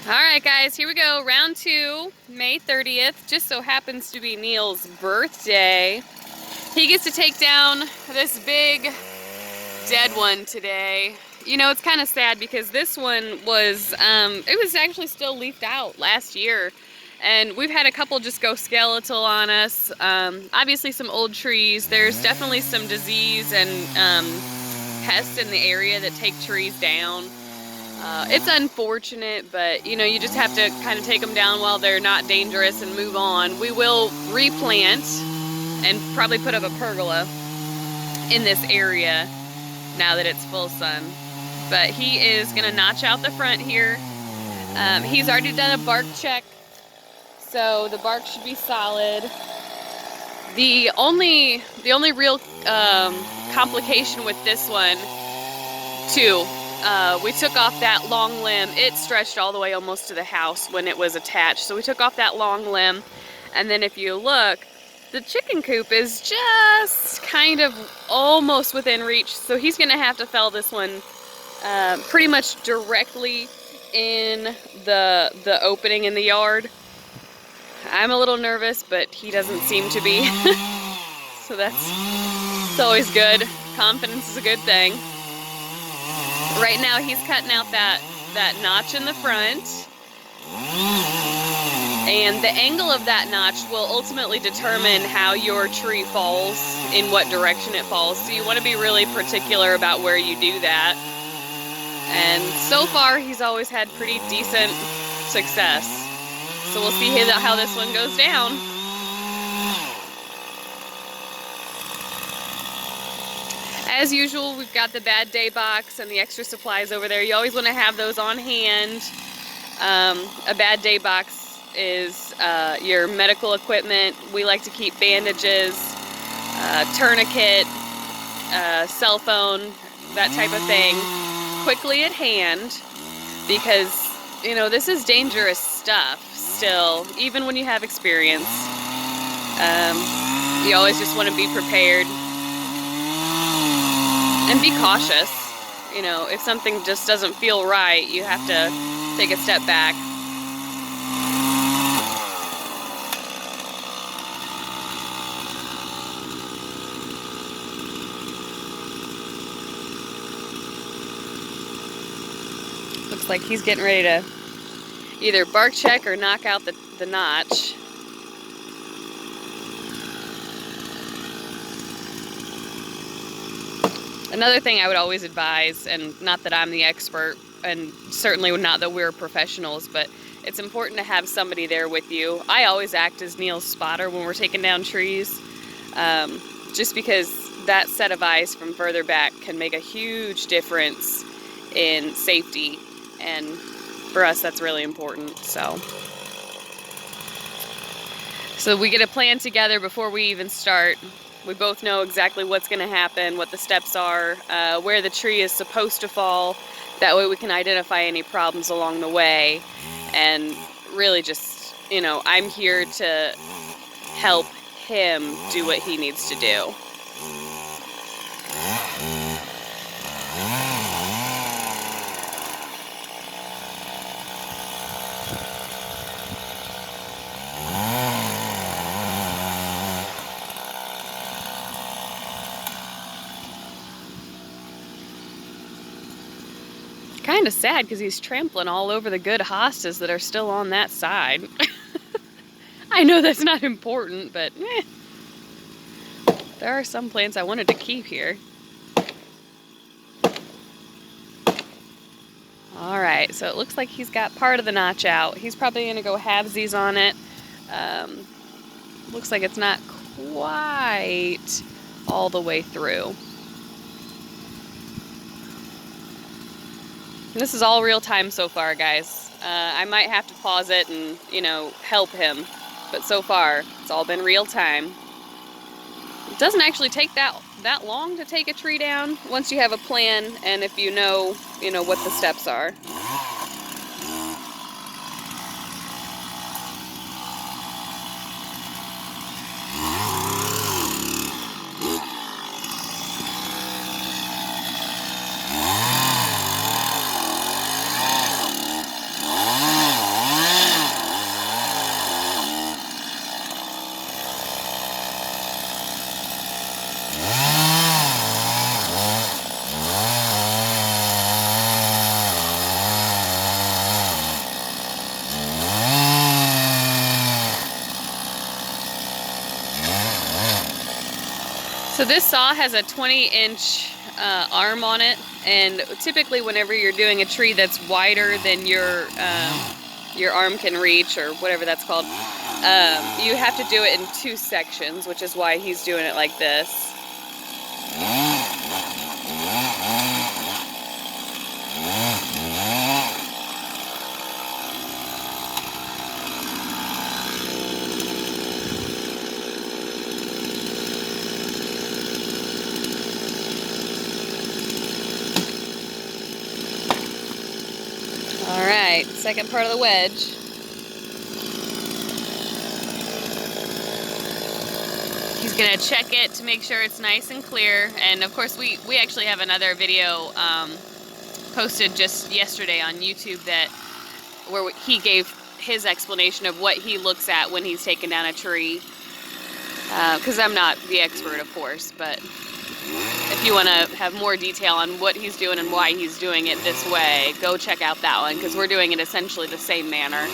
Alright guys, here we go. Round 2, May 30th. Just so happens to be Neil's birthday. He gets to take down this big dead one today. You know, it's kind of sad because this one was, it was actually still leafed out last year. And we've had a couple just go skeletal on us. Obviously some old trees. There's definitely some disease and pests in the area that take trees down. It's unfortunate, but you know, you just have to kind of take them down while they're not dangerous and move on. We will replant and probably put up a pergola in this area now that it's full sun. But he is gonna notch out the front here. He's already done a bark check, so the bark should be solid. The only real complication with this one too, we took off that long limb. It stretched all the way almost to the house when it was attached. So we took off that long limb, and then if you look, the chicken coop is just kind of almost within reach. So he's gonna have to fell this one pretty much directly in the opening in the yard. I'm a little nervous, but he doesn't seem to be. So it's always good. Confidence is a good thing. Right now he's cutting out that notch in the front, and the angle of that notch will ultimately determine how your tree falls, in what direction it falls. So you want to be really particular about where you do that. And so far he's always had pretty decent success. So we'll see how this one goes down. As usual, we've got the bad day box and the extra supplies over there. You always want to have those on hand. A bad day box is your medical equipment. We like to keep bandages, tourniquet, cell phone, that type of thing, quickly at hand, because, you know, this is dangerous stuff still, even when you have experience. You always just want to be prepared. And be cautious. You know, if something just doesn't feel right, you have to take a step back. Looks like he's getting ready to either bark check or knock out the notch. Another thing I would always advise, and not that I'm the expert, and certainly not that we're professionals, but it's important to have somebody there with you. I always act as Neil's spotter when we're taking down trees, just because that set of eyes from further back can make a huge difference in safety, and for us that's really important. So we get a plan together before we even start. We both know exactly what's going to happen, what the steps are, where the tree is supposed to fall. That way we can identify any problems along the way. And really just, you know, I'm here to help him do what he needs to do. Kind of sad because he's trampling all over the good hostas that are still on that side. I know that's not important, but there are some plants I wanted to keep here. Alright, so it looks like he's got part of the notch out. He's probably going to go halvesies on it. Looks like it's not quite all the way through. This is all real time so far, guys. I might have to pause it and, you know, help him, but so far it's all been real time. It doesn't actually take that long to take a tree down once you have a plan and if you know what the steps are. So this saw has a 20-inch arm on it, and typically whenever you're doing a tree that's wider than your arm can reach, or whatever that's called, you have to do it in 2 sections, which is why he's doing it like this. All right, second part of the wedge. He's gonna check it to make sure it's nice and clear. And of course, we actually have another video posted just yesterday on YouTube where he gave his explanation of what he looks at when he's taking down a tree. Because I'm not the expert, of course, but if you want to have more detail on what he's doing and why he's doing it this way, go check out that one, because we're doing it essentially the same manner.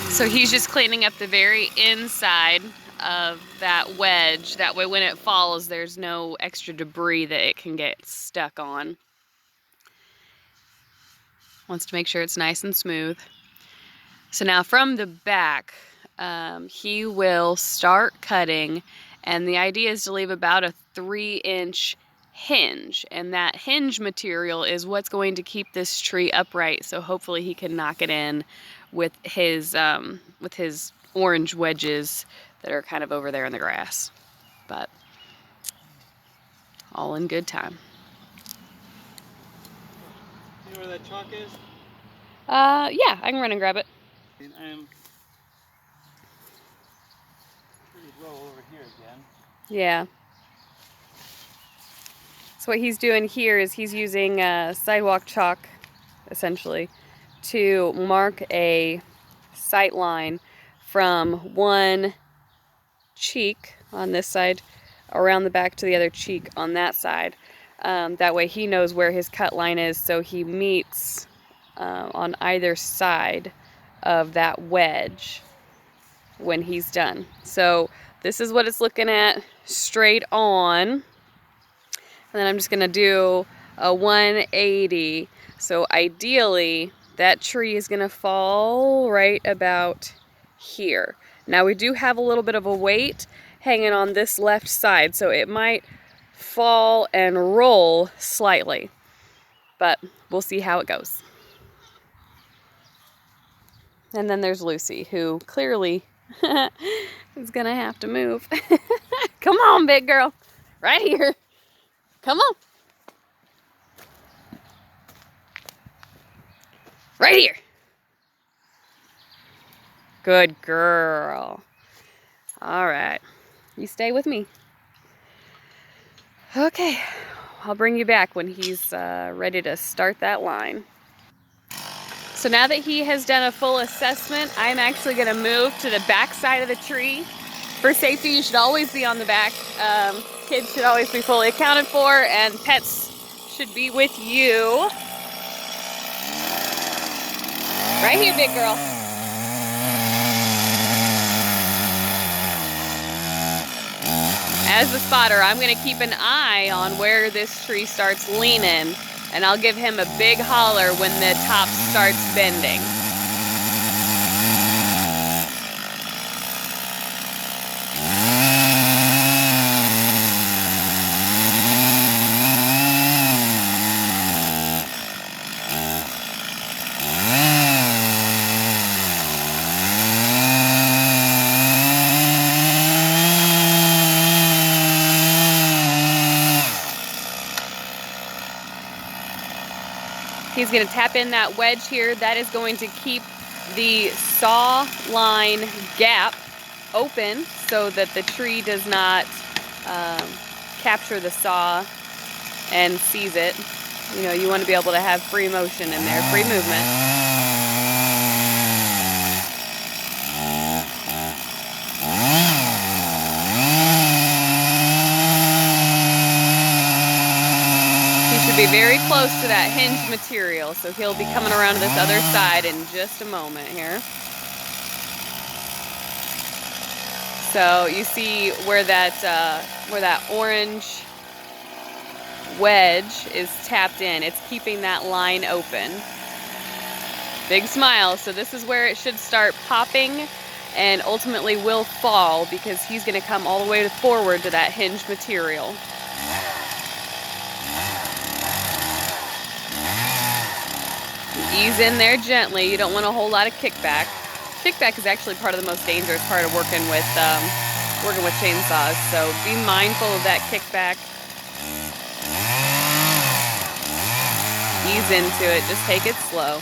So he's just cleaning up the very inside of that wedge. That way when it falls, there's no extra debris that it can get stuck on. Wants to make sure it's nice and smooth. So now from the back, he will start cutting, and the idea is to leave about a 3-inch hinge, and that hinge material is what's going to keep this tree upright, so hopefully he can knock it in with his orange wedges that are kind of over there in the grass. But all in good time. You know where that chalk is? Yeah, I can run and grab it. And I'm pretty low over here again. Yeah. So what he's doing here is he's using sidewalk chalk, essentially, to mark a sight line from one cheek on this side around the back to the other cheek on that side. That way he knows where his cut line is, so he meets on either side of that wedge when he's done. So this is what it's looking at straight on, and then I'm just gonna do a 180. So ideally that tree is gonna fall right about here. Now we do have a little bit of a weight hanging on this left side, so it might fall and roll slightly, but we'll see how it goes. And then there's Lucy, who clearly is gonna have to move. Come on, big girl. Right here. Come on. Right here. Good girl. All right. You stay with me. Okay. I'll bring you back when he's ready to start that line. So now that he has done a full assessment, I'm actually going to move to the back side of the tree. For safety, you should always be on the back. Kids should always be fully accounted for, and pets should be with you. Right here, big girl. As the spotter, I'm going to keep an eye on where this tree starts leaning, and I'll give him a big holler when the top starts bending. He's going to tap in that wedge here. That is going to keep the saw line gap open so that the tree does not capture the saw and seize it. You know, you want to be able to have free motion in there, free movement. to be very close to that hinge material, so he'll be coming around to this other side in just a moment here. So you see where that orange wedge is tapped in. It's keeping that line open. Big smile. So this is where it should start popping and ultimately will fall, because he's going to come all the way forward to that hinge material. Ease in there gently. You don't want a whole lot of kickback. Kickback is actually part of the most dangerous part of working with chainsaws. So be mindful of that kickback. Ease into it. Just take it slow.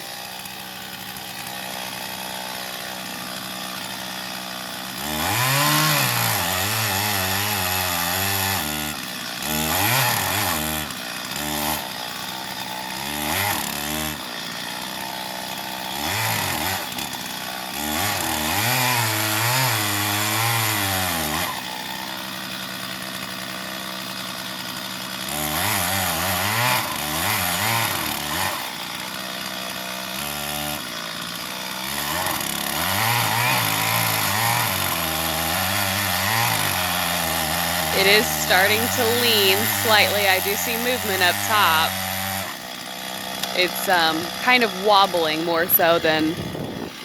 It is starting to lean slightly. I do see movement up top. It's kind of wobbling more so than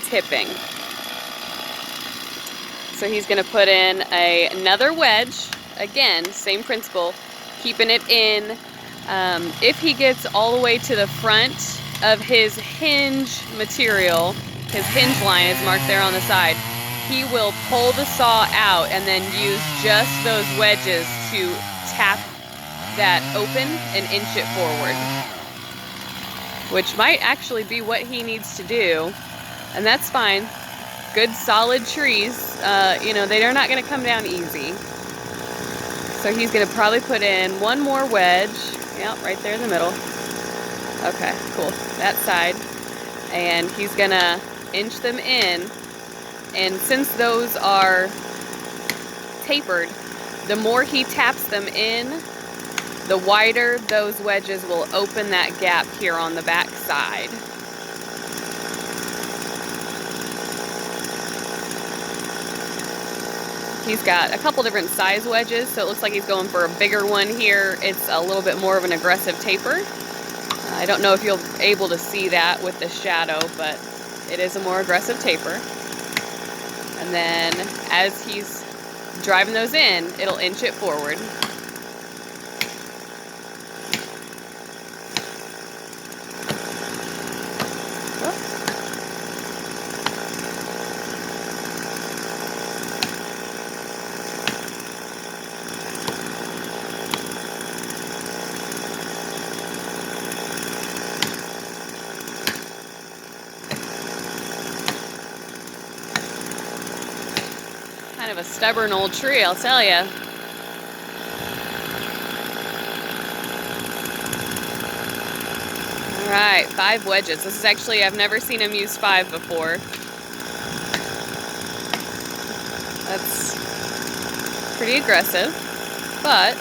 tipping. So he's going to put in another wedge. Again, same principle, keeping it in. If he gets all the way to the front of his hinge material, his hinge line is marked there on the side, he will pull the saw out and then use just those wedges to tap that open and inch it forward, which might actually be what he needs to do, and that's fine. Good solid trees, you know, they're not going to come down easy. So he's going to probably put in one more wedge. Yep, right there in the middle. Okay, cool. That side. And he's going to inch them in. And since those are tapered, the more he taps them in, the wider those wedges will open that gap here on the back side. He's got a couple different size wedges, so it looks like he's going for a bigger one here. It's a little bit more of an aggressive taper. I don't know if you'll be able to see that with the shadow, but it is a more aggressive taper. And then as he's driving those in, it'll inch it forward. Kind of a stubborn old tree, I'll tell you. All right, 5 wedges. This is actually, I've never seen him use 5 before. That's pretty aggressive, but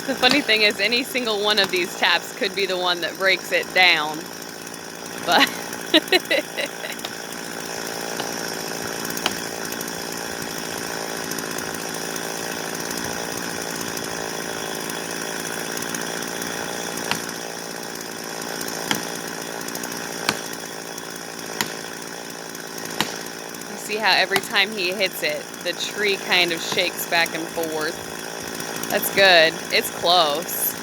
the funny thing is, any single one of these taps could be the one that breaks it down. But you see how every time he hits it, the tree kind of shakes back and forth. That's good. It's close.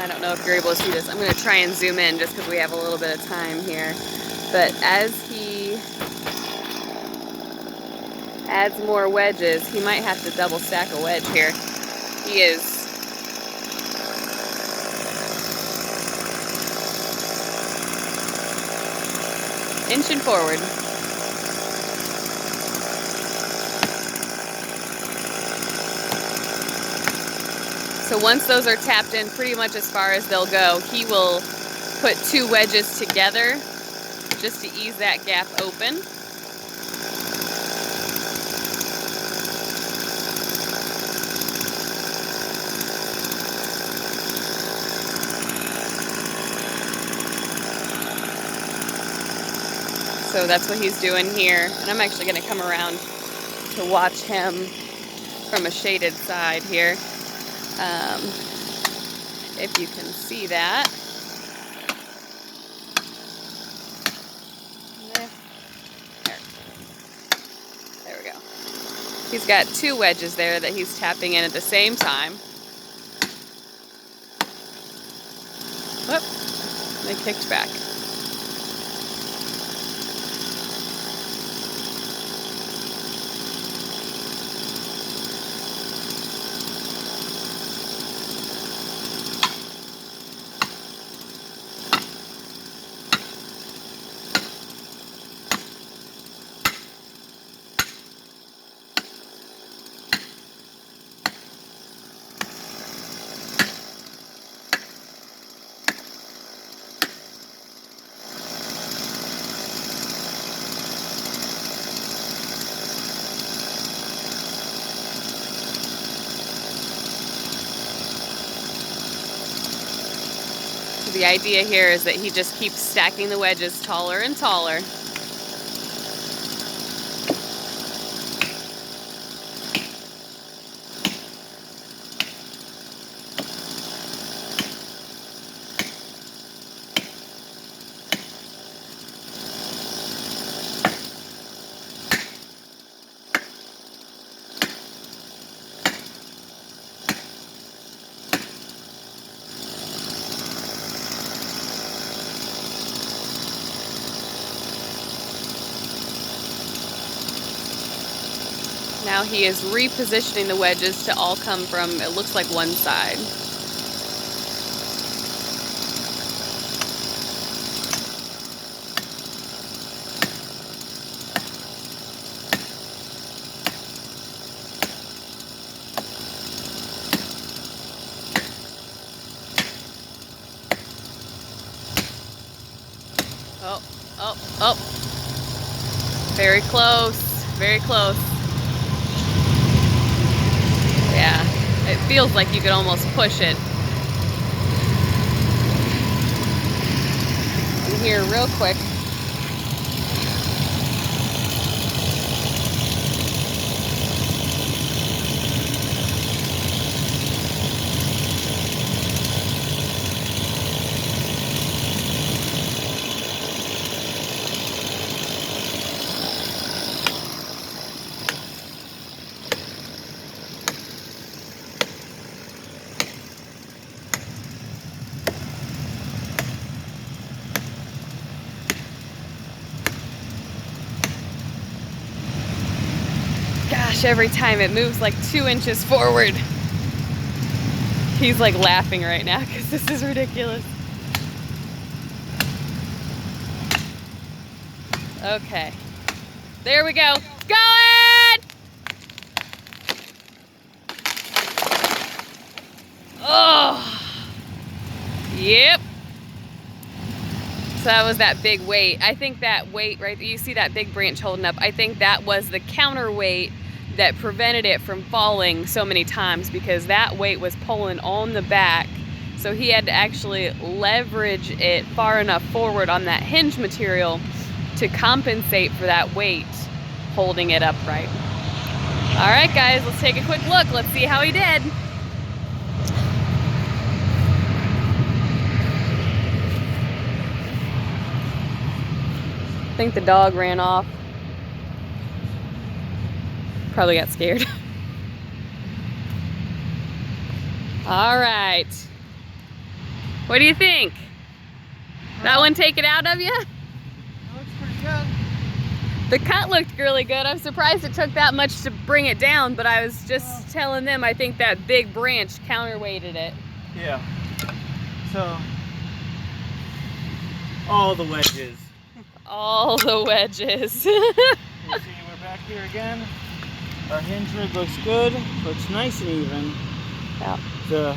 I don't know if you're able to see this. I'm going to try and zoom in just because we have a little bit of time here. But as he adds more wedges, he might have to double stack a wedge here. He is inching forward. So once those are tapped in pretty much as far as they'll go, he will put 2 wedges together just to ease that gap open. So that's what he's doing here. And I'm actually going to come around to watch him from a shaded side here. If you can see that. There we go. He's got 2 wedges there that he's tapping in at the same time. Whoop, they kicked back. The idea here is that he just keeps stacking the wedges taller and taller. Now he is repositioning the wedges to all come from, it looks like, one side. Oh, oh, oh. Very close, very close. Yeah, it feels like you could almost push it. And here, real quick. Gosh, every time it moves like 2 inches forward. He's like laughing right now because this is ridiculous. Okay, there we go. Going! Oh, yep. So that was that big weight. I think that weight right there, you see that big branch holding up, I think that was the counterweight that prevented it from falling so many times, because that weight was pulling on the back. So he had to actually leverage it far enough forward on that hinge material to compensate for that weight holding it upright. All right, guys, let's take a quick look. Let's see how he did. I think the dog ran off. Probably got scared. All right. What do you think? That one take it out of you? It looks pretty good. The cut looked really good. I'm surprised it took that much to bring it down, but I was just telling them I think that big branch counterweighted it. Yeah. So, all the wedges. All the wedges. You see, we're back here again. Our hinge rig looks good. Looks nice and even. Yeah.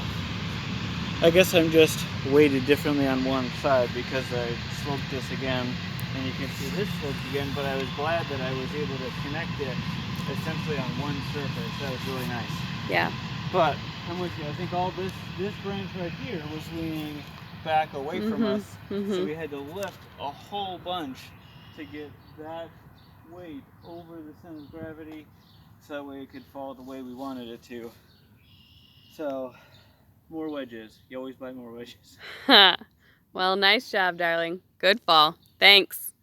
I guess I'm just weighted differently on one side because I sloped this again. And you can see this sloped again, but I was glad that I was able to connect it essentially on one surface. That was really nice. Yeah. But I'm with you. I think all this branch right here was leaning back away from us. So we had to lift a whole bunch to get that weight over the center of gravity so that way it could fall the way we wanted it to. So, more wedges. You always buy more wedges. Well, nice job, darling. Good fall. Thanks.